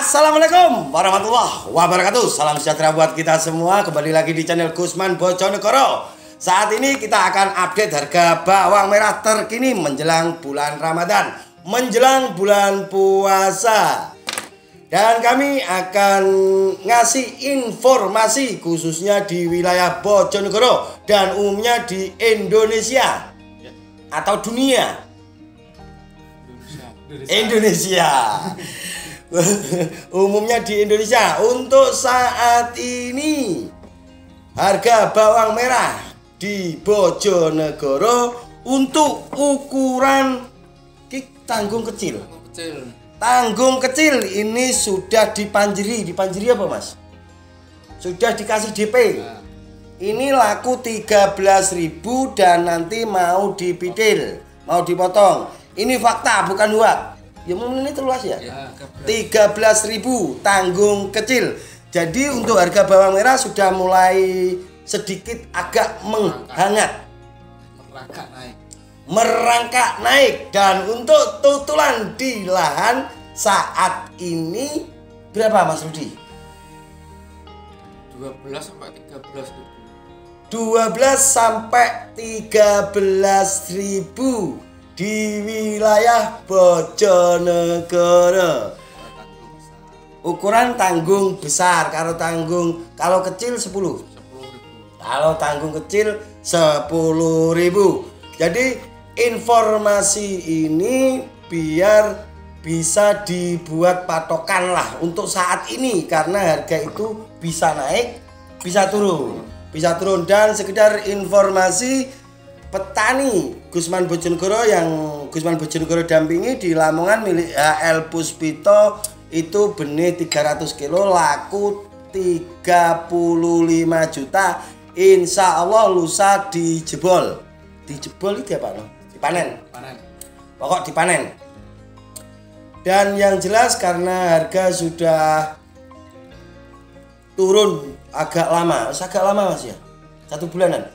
Assalamualaikum warahmatullahi wabarakatuh. Salam sejahtera buat kita semua. Kembali lagi di channel Gusman Bojonegoro. Saat ini kita akan update harga bawang merah terkini menjelang bulan Ramadan, menjelang bulan puasa. Dan kami akan ngasih informasi khususnya di wilayah Bojonegoro dan umumnya di Indonesia atau dunia. Indonesia. Umumnya di Indonesia. Untuk saat ini harga bawang merah di Bojonegoro untuk ukuran tanggung kecil. Tanggung kecil ini sudah dipanjiri apa Mas? Sudah dikasih DP. Ini laku 13.000 dan nanti mau dipidil, mau dipotong. Ini fakta bukan hoax. Ya ini terluas ya. 13.000 tanggung kecil. Jadi untuk harga bawang merah sudah mulai sedikit agak menghangat. Merangkak naik. Dan untuk tutulan di lahan saat ini berapa Mas Rudi? 12 sampai 13 ribu. 12 sampai 13.000 di wilayah Bojonegoro. Ukuran tanggung besar, kalau kecil 10. Kalau tanggung kecil 10.000. Jadi informasi ini biar bisa dibuat patokan lah untuk saat ini, karena harga itu bisa naik, bisa turun. Dan sekedar informasi, petani Gusman Bojonegoro yang Gusman Bojonegoro dampingi di Lamongan milik HL Puspito itu benih 300 kilo laku 35 juta. Insya Allah lusa dijebol. Dijebol itu apa? Dipanen. Pokok dipanen. Dan yang jelas karena harga sudah turun agak lama Mas ya. 1 bulanan.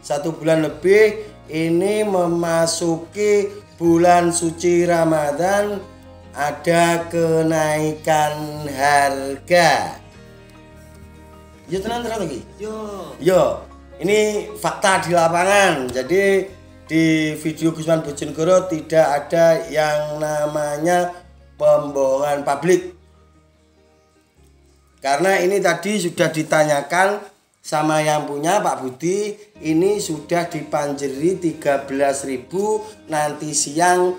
1 bulan lebih. Ini memasuki bulan suci Ramadan, ada kenaikan harga. Yo tenan lagi. Yo. Ini fakta di lapangan. Jadi di video Gusman Bojonegoro tidak ada yang namanya pembohongan publik. Karena ini tadi sudah ditanyakan sama yang punya Pak Budi, ini sudah dipanjeri 13.000, nanti siang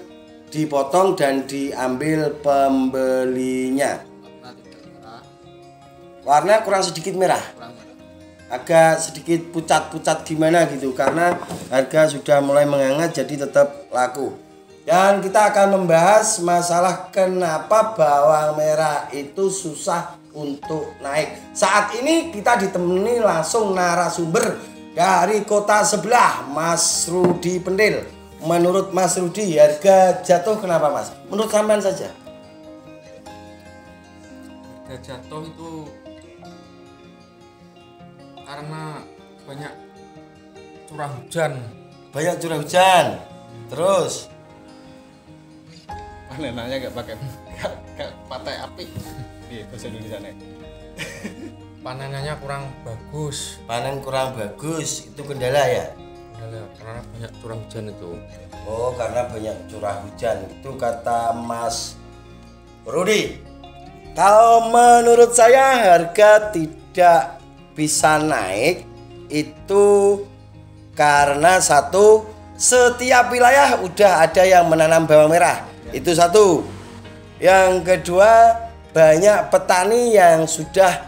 dipotong dan diambil pembelinya. Warna kurang sedikit merah. Agak sedikit pucat-pucat gimana gitu, karena harga sudah mulai menghangat jadi tetap laku. Dan kita akan membahas masalah kenapa bawang merah itu susah untuk naik. Saat ini kita ditemani langsung narasumber dari kota sebelah, Mas Rudi Pendil. Menurut Mas Rudi, harga jatuh kenapa Mas? Menurut sampean saja. Harga jatuh itu karena banyak curah hujan. Terus panenannya gak pakai api. Iya, bahasa Indonesia nih. Panenannya kurang bagus. Panen kurang bagus, itu kendala ya? Kendala karena banyak curah hujan itu. Oh, karena banyak curah hujan. Itu kata Mas Rudi. Kalau menurut saya harga tidak bisa naik itu karena satu, setiap wilayah udah ada yang menanam bawang merah. Itu satu. Yang kedua, banyak petani yang sudah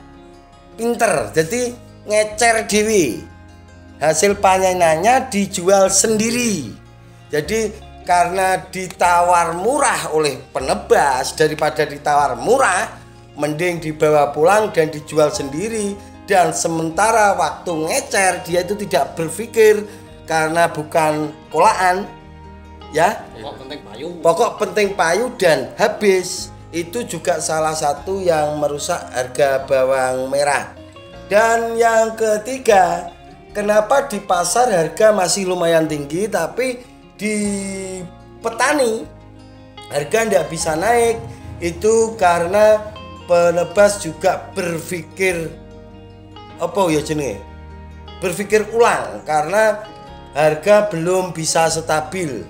pinter, jadi ngecer dewi. Hasil panenannya dijual sendiri. Jadi karena ditawar murah oleh penebas, daripada ditawar murah, mending dibawa pulang dan dijual sendiri. Dan sementara waktu ngecer dia itu tidak berpikir, karena bukan kolaan ya. Pokok penting payu dan habis. Itu juga salah satu yang merusak harga bawang merah. Dan yang ketiga, kenapa di pasar harga masih lumayan tinggi tapi di petani harga tidak bisa naik? itu karena penebas juga berpikir apa ya jenenge? Berpikir ulang karena harga belum bisa stabil.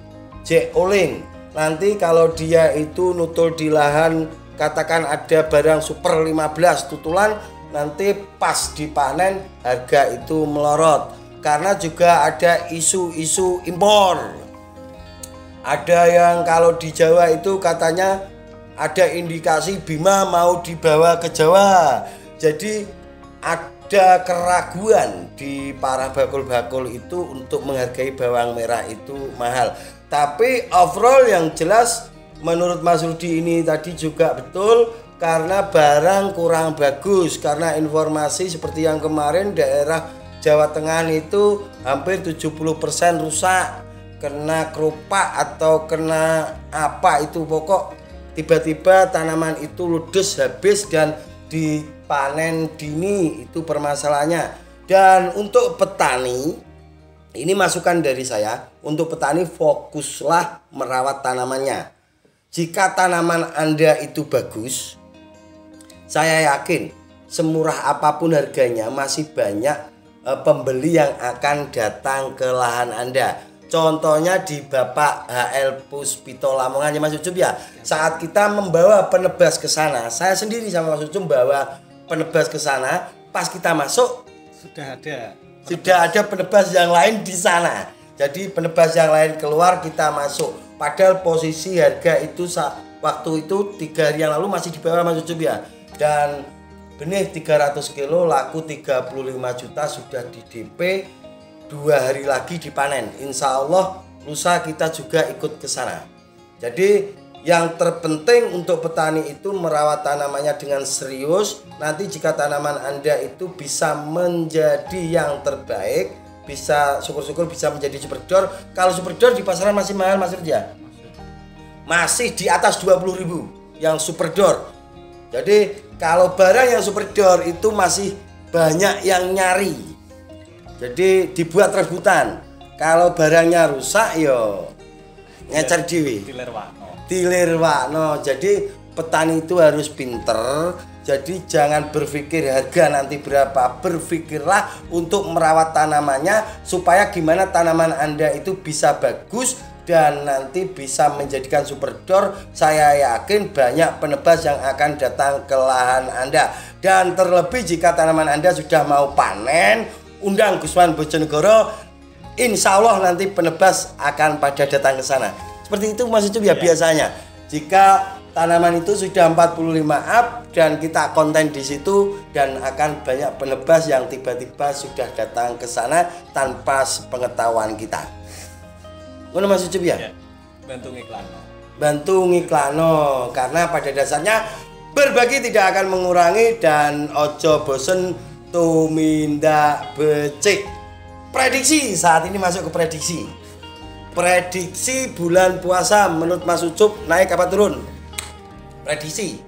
Jek oling. Nanti kalau dia itu nutul di lahan, katakan ada barang super 15 tutulan, nanti pas dipanen harga itu melorot. Karena juga ada isu-isu impor. Ada yang kalau di Jawa itu katanya ada indikasi Bima mau dibawa ke Jawa. Jadi ada keraguan di para bakul-bakul itu untuk menghargai bawang merah itu mahal. Tapi overall yang jelas menurut Mas Rudi ini tadi juga betul, karena barang kurang bagus. Karena informasi seperti yang kemarin daerah Jawa Tengah itu hampir 70% rusak, kena kerupak atau kena apa itu, pokok tiba-tiba tanaman itu ludes habis dan dipanen dini, itu permasalahannya. Dan untuk petani, ini masukan dari saya, untuk petani fokuslah merawat tanamannya. Jika tanaman Anda itu bagus, saya yakin semurah apapun harganya masih banyak pembeli yang akan datang ke lahan Anda. Contohnya di Bapak HL Puspito Lamongan ya Mas Ucup ya. Saat kita membawa penebas ke sana, saya sendiri sama Mas Ucup membawa penebas ke sana, pas kita masuk Sudah ada penebas yang lain di sana. Jadi penebas yang lain keluar, kita masuk. Padahal posisi harga itu waktu itu 3 hari yang lalu masih di bawah Mas Ucup ya. Dan benih 300 kilo laku 35 juta sudah di DP, 2 hari lagi dipanen. Insya Allah lusa kita juga ikut ke sana. Jadi yang terpenting untuk petani itu merawat tanamannya dengan serius. Nanti jika tanaman Anda itu bisa menjadi yang terbaik, bisa syukur-syukur bisa menjadi superdor. Kalau superdor di pasaran masih mahal Mas Rija? Masih di atas 20.000 yang superdor. Jadi kalau barang yang superdor itu masih banyak yang nyari. Jadi dibuat rebutan. Kalau barangnya rusak yo ngecer dhewe. Dilirwakno. Jadi petani itu harus pinter. Jadi jangan berpikir harga nanti berapa. Berpikirlah untuk merawat tanamannya supaya gimana tanaman Anda itu bisa bagus dan nanti bisa menjadikan superdor. Saya yakin banyak penebas yang akan datang ke lahan Anda. Dan terlebih jika tanaman Anda sudah mau panen, undang Gusman Bojonegoro, insya Allah nanti penebas akan pada datang ke sana. Seperti itu Mas Ucup ya biasanya. Jika tanaman itu sudah 45 up dan kita konten di situ, dan akan banyak penebas yang tiba-tiba sudah datang ke sana tanpa sepengetahuan kita. Ngono Mas Ucup ya? Bantu ngiklano. Karena pada dasarnya berbagi tidak akan mengurangi dan ojo bosen tumindak becik. Prediksi saat ini masuk ke prediksi. Prediksi bulan puasa menurut Mas Ucup naik apa turun? Prediksi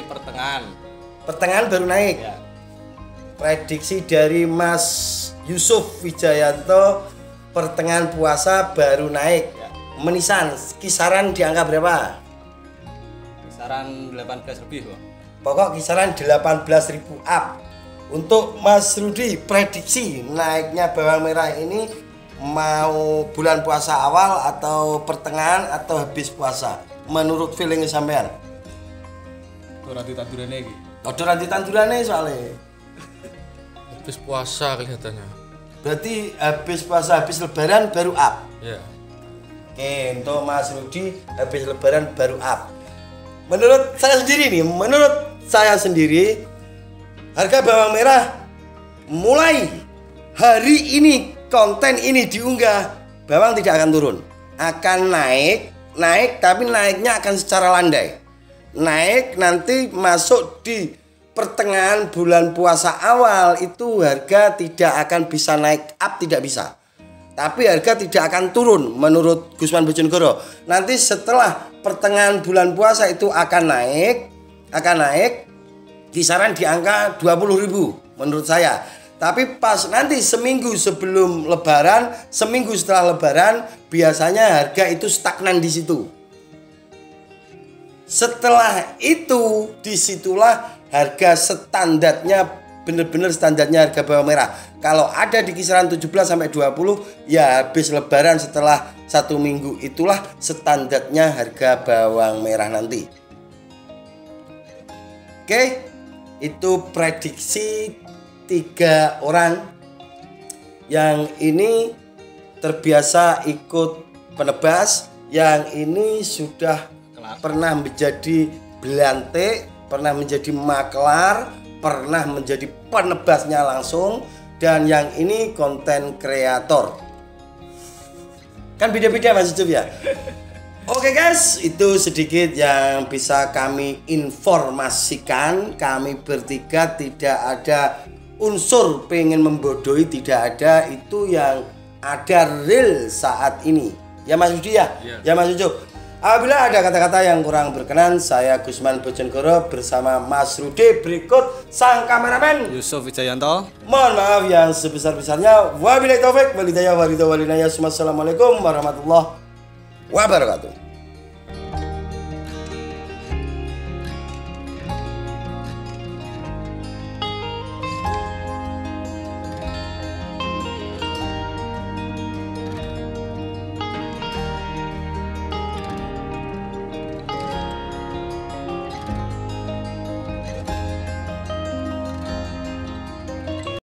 pertengahan baru naik ya. Prediksi dari Mas Yusuf Wijayanto, pertengahan puasa baru naik ya. Menisan kisaran di angka berapa? Kisaran 18 lebih kok. Pokok kisaran 18.000 up. Untuk Mas Rudi, prediksi naiknya bawang merah ini mau bulan puasa awal atau pertengahan atau habis puasa? Menurut feeling sampean? Odoran ditandurane soalnya. Habis puasa kelihatannya. Berarti habis puasa, habis lebaran baru up. Ya. Oke, untuk Mas Rudi habis lebaran baru up. Menurut saya sendiri harga bawang merah mulai hari ini konten ini diunggah, bawang tidak akan turun, akan naik tapi naiknya akan secara landai. Naik nanti masuk di pertengahan bulan puasa awal itu harga tidak akan bisa naik up, tidak bisa. Tapi harga tidak akan turun menurut Gusman Bojonegoro. Nanti setelah pertengahan bulan puasa itu akan naik kisaran di angka 20.000 menurut saya. Tapi pas nanti seminggu sebelum lebaran, seminggu setelah lebaran biasanya harga itu stagnan di situ. Setelah itu disitulah harga standarnya, bener-bener standarnya harga bawang merah. Kalau ada di kisaran 17 sampai 20, ya habis lebaran setelah 1 minggu itulah standarnya harga bawang merah nanti. Oke, itu prediksi 3 orang yang ini terbiasa ikut penebas, yang ini sudah pernah menjadi belantik, pernah menjadi maklar, pernah menjadi penebasnya langsung, dan yang ini konten kreator. Kan beda-beda Mas Ucup ya. Oke guys, itu sedikit yang bisa kami informasikan. Kami bertiga tidak ada unsur pengen membodohi, tidak ada. Itu yang ada real saat ini. Ya Mas Budi ya? Ya Mas Ucup. Apabila ada kata-kata yang kurang berkenan, saya Gusman Bojonegoro bersama Mas Rudi berikut sang kameramen Yusuf Wijayanto. Mohon maaf yang sebesar-besarnya. Wabillahi taufik walhidayah walhidayah. Wassalamualaikum warahmatullahi wabarakatuh.